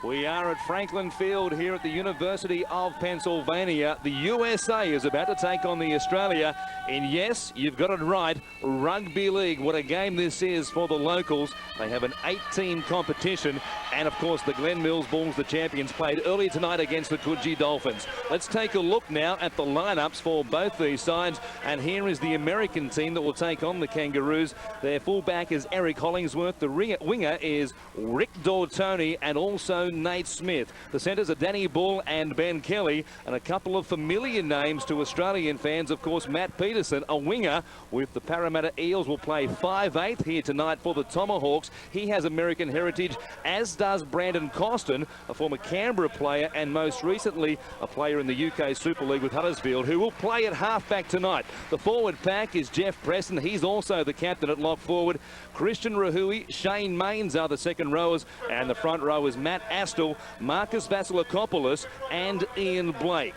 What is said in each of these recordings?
We are at Franklin Field here at the University of Pennsylvania. The USA is about to take on the Australia in, yes, you've got it right, rugby league. What a game this is for the locals. They have an 8-team competition, and of course the Glen Mills Bulls, the champions, played earlier tonight against the Coogee Dolphins. Let's take a look now at the lineups for both these sides, and here is the American team that will take on the Kangaroos. Their fullback is Eric Hollingsworth. The winger is Rick D'Ortoni and also Nate Smith. The centres are Danny Bull and Ben Kelly, and a couple of familiar names to Australian fans. Of course, Matt Peterson, a winger with the Parramatta Eels, will play 5'8" here tonight for the Tomahawks. He has American heritage, as does Brandon Costin, a former Canberra player and most recently a player in the UK Super League with Huddersfield, who will play at halfback tonight. The forward pack is Jeff Preston. He's also the captain at lock forward. Christian Rahui, Shane Mains are the second rowers, and the front row is Matt Astle, Marcus Vasilakopoulos and Ian Blake.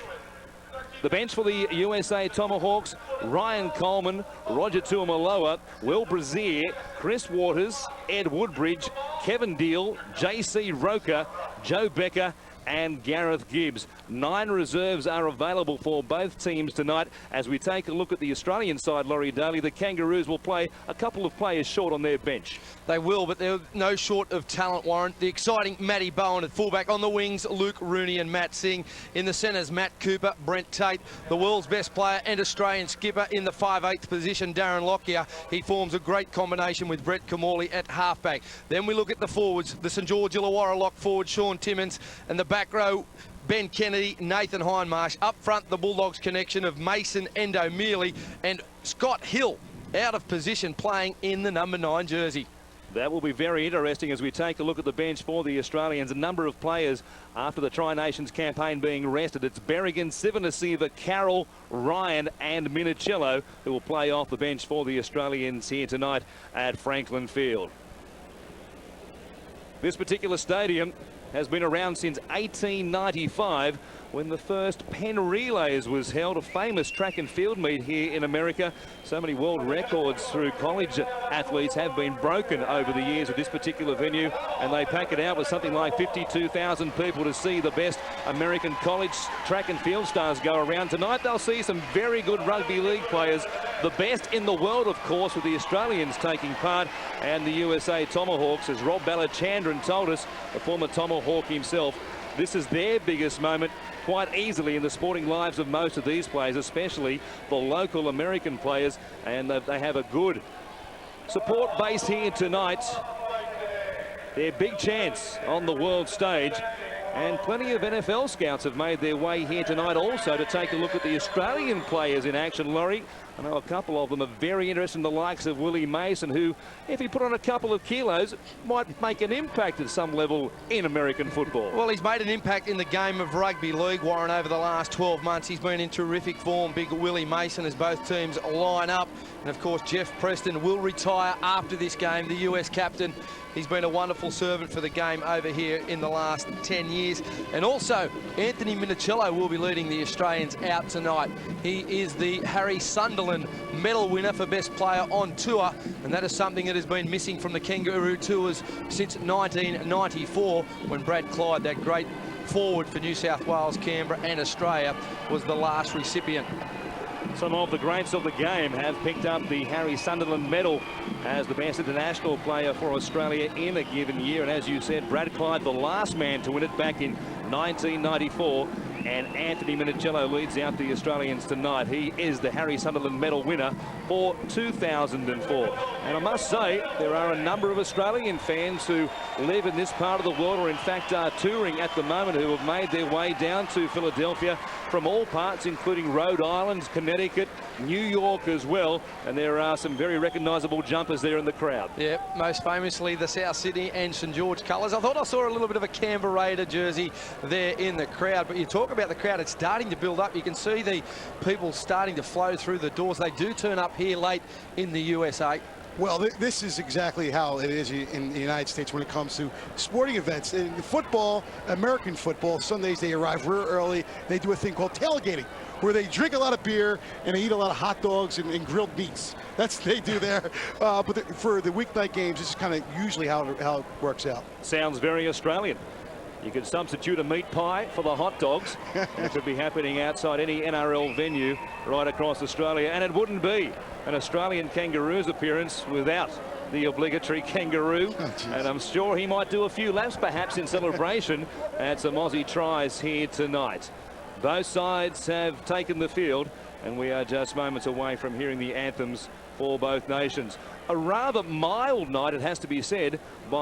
The bench for the USA Tomahawks: Ryan Coleman, Roger Tuamaloa, Will Brazier, Chris Waters, Ed Woodbridge, Kevin Deal, JC Roker, Joe Becker and Gareth Gibbs. 9 reserves are available for both teams tonight. As we take a look at the Australian side, Laurie Daly, the Kangaroos will play a couple of players short on their bench. They will, but they're no short of talent, Warren. The exciting Matty Bowen at fullback. On the wings, Luke Rooney and Matt Singh. In the centres, Matt Cooper, Brent Tate. The world's best player and Australian skipper in the 5'8" position, Darren Lockyer. He forms a great combination with Brett Kamali at halfback. Then we look at the forwards. The St George Illawarra lock forward, Sean Timmins, and the back row, Ben Kennedy, Nathan Hindmarsh. Up front, the Bulldogs connection of Mason Endo Mealy and Scott Hill out of position, playing in the number 9 jersey. That will be very interesting as we take a look at the bench for the Australians. A number of players after the Tri-Nations campaign being rested. It's Berrigan, Sivanasiva, Carroll, Ryan and Minicello who will play off the bench for the Australians here tonight at Franklin Field. This particular stadium has been around since 1895, when the first Penn Relays was held, a famous track and field meet here in America. So many world records through college athletes have been broken over the years with this particular venue, and they pack it out with something like 52,000 people to see the best American college track and field stars go around. Tonight they'll see some very good rugby league players, the best in the world, of course, with the Australians taking part, and the USA Tomahawks, as Rob Balachandran told us, the former Tomahawk himself. This is their biggest moment quite easily in the sporting lives of most of these players, especially the local American players, and they have a good support base here tonight. Their big chance on the world stage, and plenty of NFL scouts have made their way here tonight also to take a look at the Australian players in action, Laurie. I know a couple of them are very interested in the likes of Willie Mason, who, if he put on a couple of kilos, might make an impact at some level in American football. Well, he's made an impact in the game of rugby league, Warren, over the last 12 months. He's been in terrific form, big Willie Mason, as both teams line up. And, of course, Jeff Preston will retire after this game, the US captain. He's been a wonderful servant for the game over here in the last 10 years. And also, Anthony Minicello will be leading the Australians out tonight. He is the Harry Sunderland medal winner for best player on tour, and that is something that has been missing from the Kangaroo Tours since 1994, when Brad Clyde, that great forward for New South Wales, Canberra and Australia, was the last recipient. Some of the greats of the game have picked up the Harry Sunderland medal as the best international player for Australia in a given year. And as you said, Brad Clyde, the last man to win it back in 1994. And Anthony Minicello leads out the Australians tonight. He is the Harry Sunderland medal winner for 2004. And I must say, there are a number of Australian fans who live in this part of the world, or in fact are touring at the moment, who have made their way down to Philadelphia from all parts, including Rhode Island, Connecticut, New York as well. And there are some very recognisable jumpers there in the crowd. Yeah, most famously the South Sydney and St George colours. I thought I saw a little bit of a Canberra Raider jersey there in the crowd, but you talk about the crowd, it's starting to build up. You can see the people starting to flow through the doors. They do turn up here late in the USA. Well, this is exactly how it is in the United States when it comes to sporting events. In football, American football, Sundays they arrive real early. They do a thing called tailgating, where they drink a lot of beer and they eat a lot of hot dogs and grilled meats. That's what they do there. For the weeknight games, this is kind of usually how it works out. Sounds very Australian. You could substitute a meat pie for the hot dogs. It could be happening outside any NRL venue right across Australia. And it wouldn't be an Australian Kangaroos appearance without the obligatory kangaroo. And I'm sure he might do a few laps perhaps in celebration at some Aussie tries here tonight. Both sides have taken the field, and we are just moments away from hearing the anthems for both nations. A rather mild night, it has to be said, by